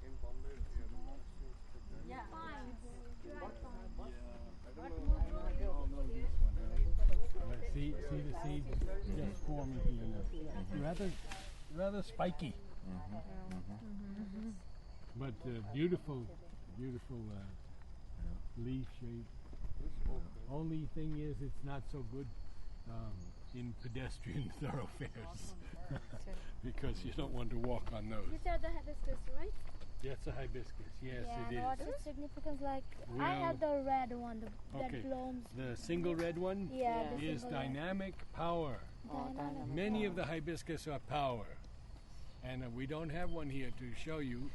In Bombay, we have a lot of things. yeah See the seed just forming here now. Rather spiky. But beautiful leaf shape. Only thing is it's not so good in pedestrian thoroughfares because you don't want to walk on those. These are the hibiscus, right? That's a hibiscus. Yes, yeah, it is. what's its significance like? I Well, had the red one that okay. blooms. The single red one Yeah, the is single red. dynamic power. Dynamic Many power. of the hibiscus are power. And we don't have one here to show you.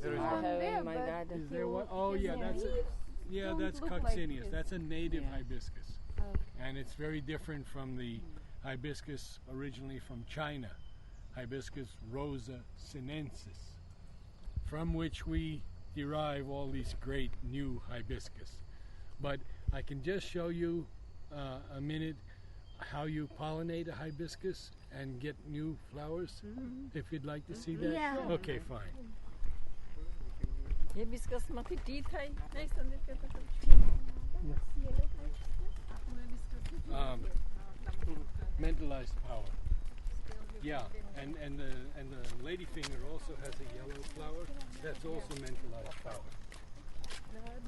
There is one there, but Is there one? Oh yeah, that's that's look like coccineus. his. That's a native Yeah. hibiscus. Okay. And it's very different from the hibiscus originally from China, Hibiscus rosa sinensis, from which we derive all these great new hibiscus. But I can just show you a minute how you pollinate a hibiscus and get new flowers, if you'd like to see that. Yeah. Okay, fine. hibiscus mati tea thai nahi sandip ke Mentalized power. Yeah, and the ladyfinger also has a yellow flower. That's also mentalized power.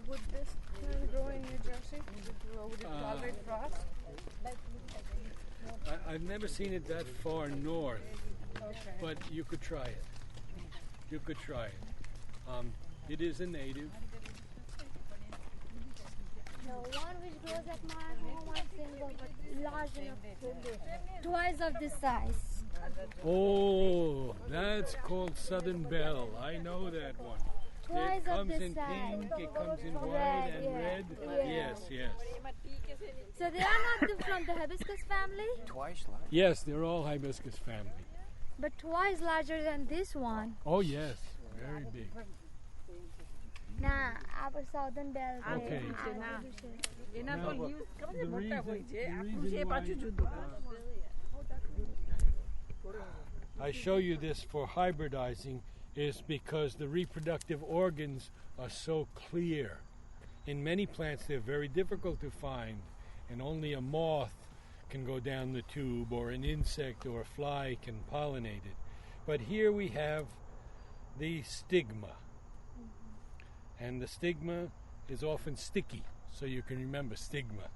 Would this plant grow in New Jersey? Would it tolerate frost? I've never seen it that far north, but you could try it. You could try it. It is a native. The one which grows at my home are single but large enough, twice of this size. Oh, that's called Southern Belle. I know that one. Twice It of comes this in size. pink, it comes in Red, white and yeah. red. Yeah. Yes, yes. So they are not from the hibiscus family, Twice large. Yes, they're all hibiscus family. but twice larger than this one. Oh, yes, very big. Nah, our southern belle. Okay. એના Now, તો leaves ખબર છે the મોટા reason- હોય છે the આપણું reason છે why- પાછું જુદું I show you this for hybridizing is because the reproductive organs are so clear. In many plants, they're very difficult to find, and only a moth can go down the tube, or an insect or a fly can pollinate it. But here we have the stigma. And the stigma is often sticky, so you can remember stigma.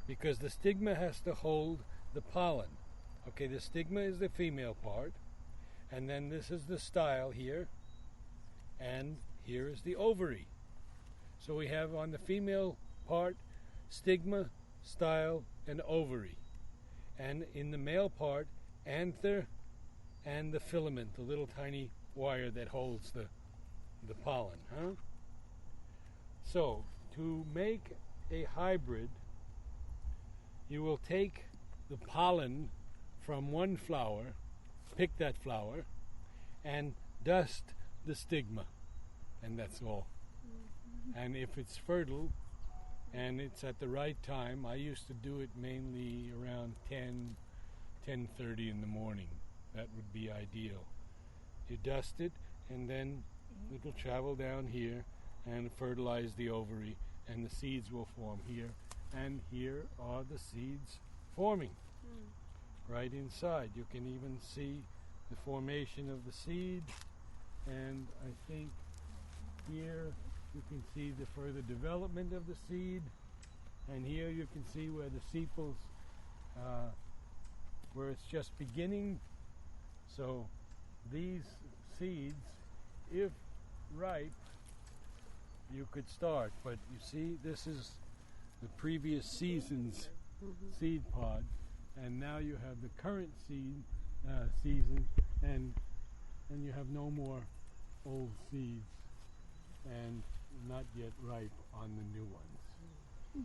Because the stigma has to hold the pollen. Okay, the stigma is the female part, and then this is the style here, and here is the ovary. So we have on the female part stigma, style, and ovary. And in the male part, anther and the filament, the little tiny wire that holds the pollen. Huh? So, to make a hybrid, you will take the pollen from one flower pick that flower and dust the stigma, and that's all. And if it's fertile and it's at the right time, I used to do it mainly around 10:30 in the morning. That would be ideal. You dust it, and then it will travel down here and fertilize the ovary, and the seeds will form here. And here are the seeds forming right inside. You can even see the formation of the seed, and I think here you can see the further development of the seed, and here you can see where the sepals, where it's just beginning. So these seeds, if ripe, you could start, but you see this is the previous season's seed pod, and now you have the current season, and you have no more old seeds and not yet ripe on the new ones.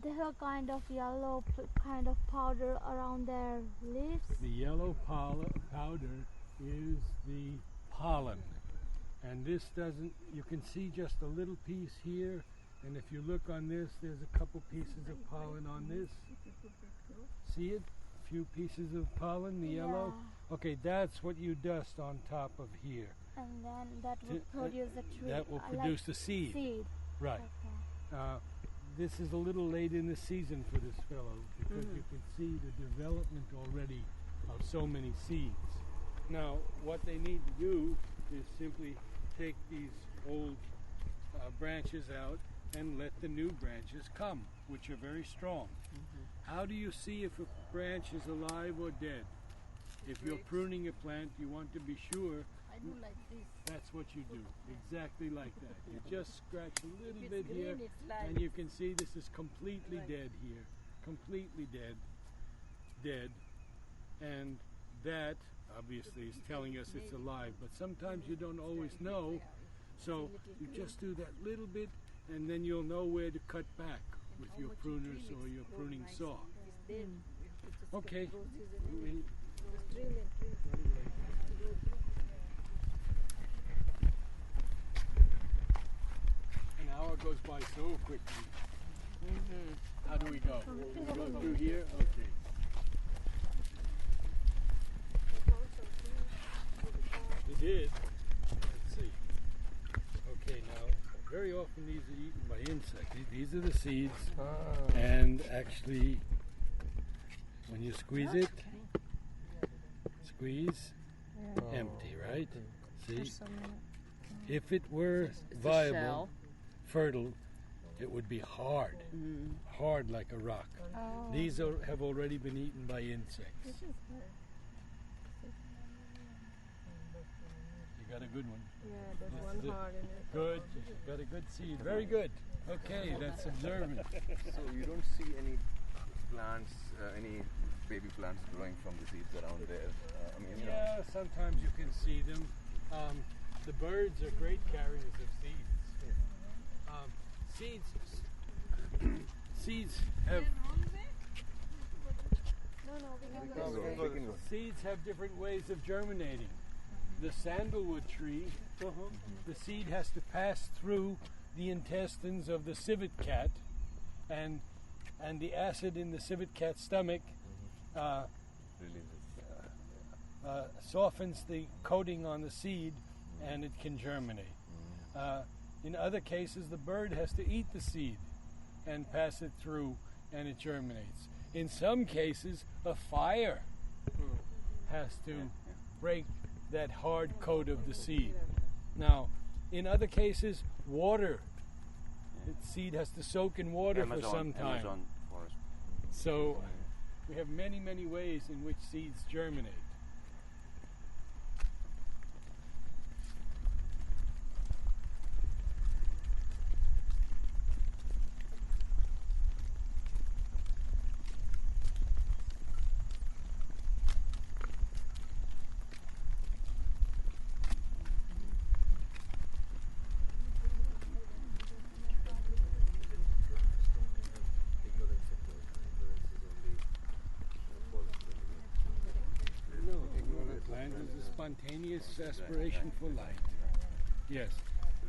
They have kind of yellow kind of powder around their leaves. The yellow powder is the pollen, and this doesn't, you can see just a little piece here, and if you look on this, there's a couple pieces of pollen on this. See it? A few pieces of pollen, the yellow. Okay, that's what you dust on top of here. And then that will produce the tree. That will produce the seed. Right. Okay. This is a little late in the season for this fellow, because you can see the development already of so many seeds. Now, what they need to do is simply take these old branches out and let the new branches come, which are very strong. How do you see if a branch is alive or dead? If you're pruning a plant, you want to be sure. I do like this. That's what you do, exactly like that. You just scratch a little If bit it's green, here, it's live. and you can see this is completely dead here, completely dead, and that obviously is telling us it's alive, but sometimes you don't always know, so you just do that little bit, and then you'll know where to cut back with your pruners or your pruning saw. Okay. An hour goes by so quickly. How do we go? We go through here? Okay. You did? Let's see. Okay, now, very often these are eaten by insects. These are the seeds, and actually, when you squeeze it, squeeze, empty, right? See? If it were viable, fertile, it would be hard, hard like a rock. These have already been eaten by insects. You got a good one. Yeah, there's one hard in it. Good. You got a good seed. Very good. Okay, that's observant. So you don't see any plants, any baby plants growing from the seeds around there? Yeah, sometimes you can see them. The birds are great carriers of seeds. Seeds have seeds have different ways of germinating. The sandalwood tree, the seed has to pass through the intestines of the civet cat, and the acid in the civet cat's stomach softens the coating on the seed, and it can germinate. In other cases, the bird has to eat the seed and pass it through, and it germinates. In some cases, a fire has to break that hard coat of the seed. Now, in other cases, water. The seed has to soak in water for some time. Amazon forest. So we have many, many ways in which seeds germinate. biggest aspiration for light. Yes.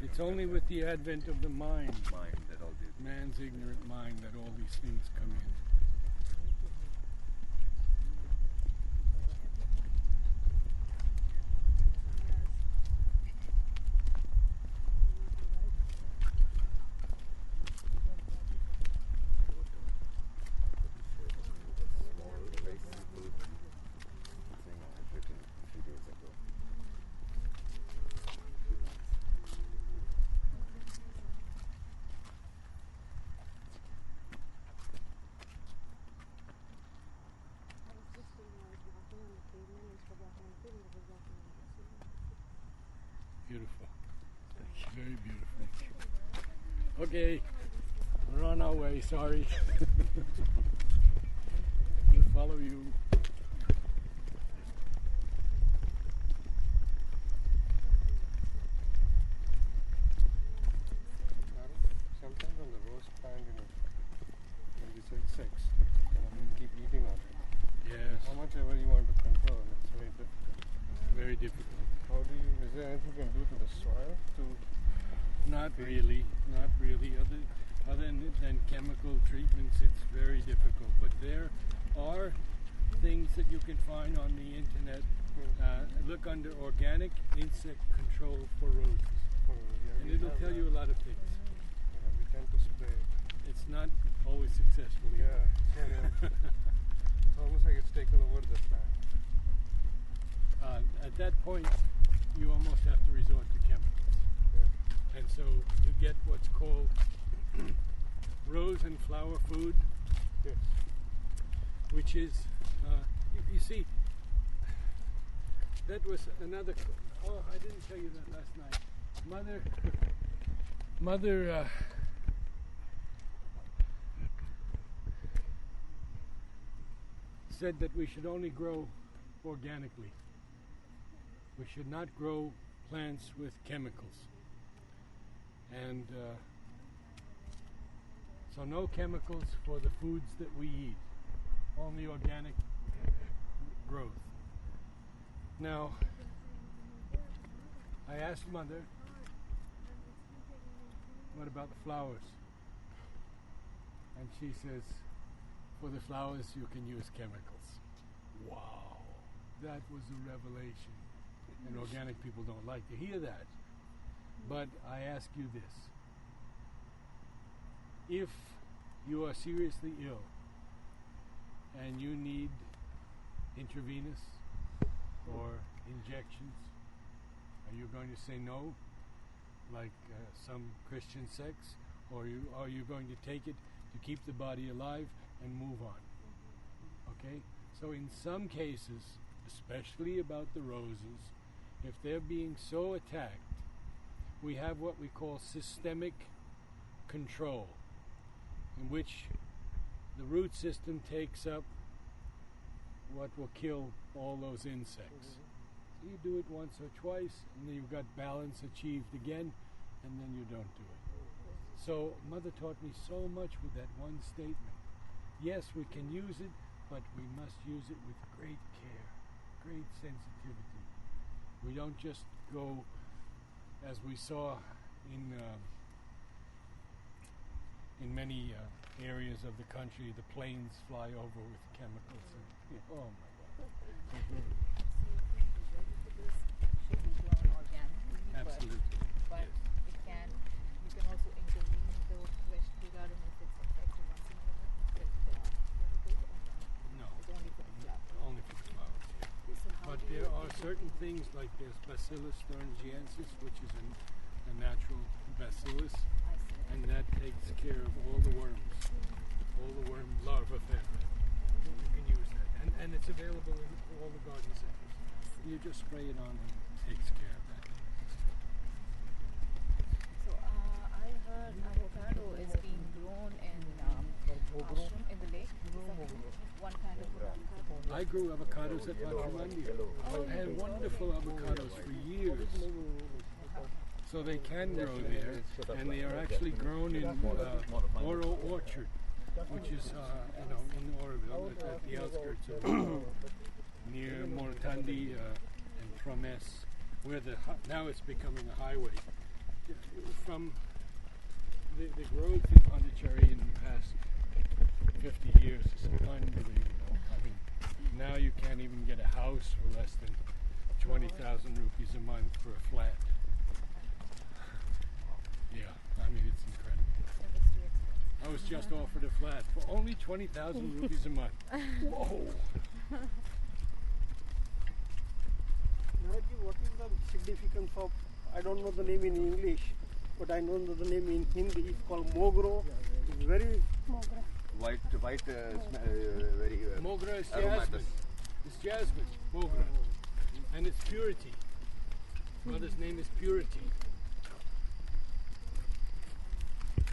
It's only with the advent of the mind, that all these man's ignorant mind, that all these things come in. very simple thing I had written a few days ago. Beautiful. Very beautiful. Okay, we're on our way, sorry. We'll follow you. Sometimes on the rose plant, when we say sex, keep eating on it. Yes, How much ever you want to control, it's very difficult. very difficult. How do you, is there anything you can do to the soil to Not really. Other than chemical treatments, it's very difficult. But there are things that you can find on the internet. Look under organic insect control for roses, and it'll tell you a lot of things. Yeah, we tend to spray it. It's not always successful either. Yeah, it's almost like it's taken over the plant. At that point, you almost have to resort to chemicals. Yeah. And so you get what's called rose and flower food, Yes. which is, you see, that was another, I didn't tell you that last night. Mother said that we should only grow organically. We should not grow plants with chemicals. And so no chemicals for the foods that we eat, only organic growth. Now, I asked Mother, what about the flowers? And she says, for the flowers you can use chemicals. Wow, that was a revelation. And organic people don't like to hear that. But I ask you this. If you are seriously ill and you need intravenous or injections, are you going to say no, like some Christian sects, or are you going to take it to keep the body alive and move on? Okay? So in some cases, especially about the roses, if they're being so attacked, we have what we call systemic control, in which the root system takes up what will kill all those insects. So you do it once or twice, and then you've got balance achieved again, and then you don't do it. So Mother taught me so much with that one statement. Yes, we can use it, but we must use it with great care, great sensitivity. We don't just go, as we saw in many areas of the country, the planes fly over with chemicals. And, oh my God. Absolutely. But Yes. it can, you can also intervene in the vegetable garden if it's infected once in a while with chemicals, or No, it's only for the flower. only for the flowers. Yeah. So how But do you there are keep certain it? things like there's Bacillus thuringiensis, which is a natural bacillus, I see. and that takes care of all the worms, all the worm larva family. You can use that, and it's available in all the garden centers. You just spray it on and it takes care of that. So I heard avocado is being grown in ashram in the lake. Is that one kind of avocado? I grew avocados at Matrimondia. I had wonderful avocados for years. So they can grow there, and they are actually grown in Oro Orchard, which is in Oroville, at the outskirts of near Mortandi and Promes. where now it's becoming a highway. From the growth in Pondicherry in the past 50 years is unbelievable. I mean, now you can't even get a house for less than 20,000 rupees a month for a flat. Yeah, I mean, it's incredible. I was just offered a flat for only 20,000 rupees a month. Whoa! Naradji, what is the significance of, I don't know the name in English, but I know the name in Hindi. It's called Mogro. It's very White, very Mogra is aromatous. jasmine. It's jasmine, Mogra. And it's purity. Mother's name is Purity.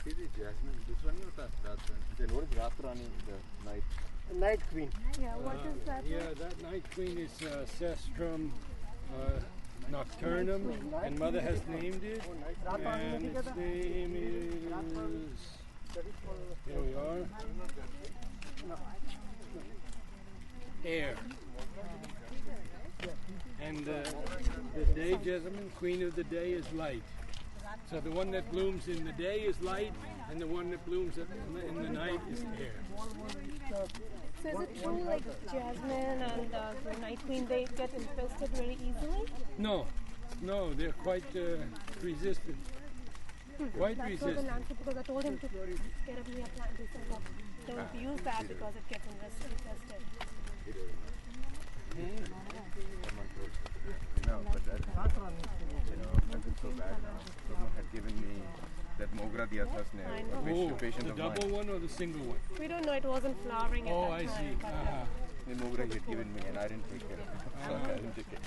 Is it jasmine? This one or that one? Then what is Ratrani, the night? Night Queen. Yeah, what is that? Yeah, that night queen is Cestrum nocturnum, and Mother has named it. And its name is. Here we are. Air. And the day jasmine, queen of the day, is light. So the one that blooms in the day is light, and the one that blooms in the night is air. So is it true like jasmine and the night queen, they get infested very easily? No, they're quite resistant. Quite That's resistant. what the Nancy, because I told him to get a new plant. He said that don't use that because it gets infested. No, but that, I feel so bad now. Someone had given me that Mogra diya tha usne, I a know. patient The of double mine. one or the single one? We don't know, it wasn't flowering at Oh, that I time. see. But, The Mogra he had given me and I didn't take care of it. So I didn't take it.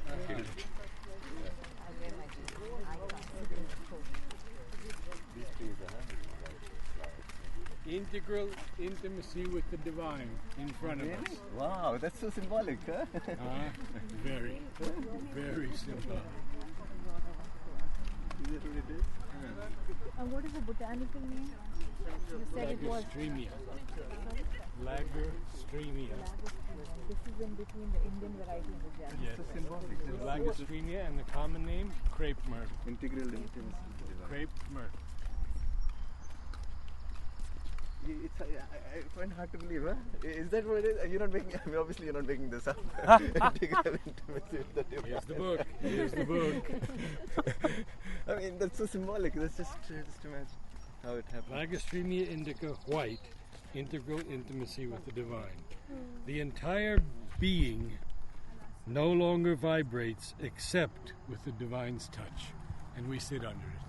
I killed it. These trees are Integral intimacy with the divine in front of us. Wow, that's so symbolic, huh? Very, very symbolic. Is that what it is? And what is the botanical name? You said it was. Lagerstremia. Lagerstremia. This is in between the Indian variety and the Japanese. Yes. So symbolic. The Lagerstremia and the common name, crepe myrtle. Integral intimacy. Crepe myrtle. It's, I find hard to believe, huh? Is that what it is? You're not making, I mean, obviously you're not making this up. Integral intimacy with the divine. Here's the book. Here's the book. I mean, that's so symbolic. That's just imagine how it happened. Lagerstremia indica white, integral intimacy with the divine. The entire being no longer vibrates except with the divine's touch, and we sit under it.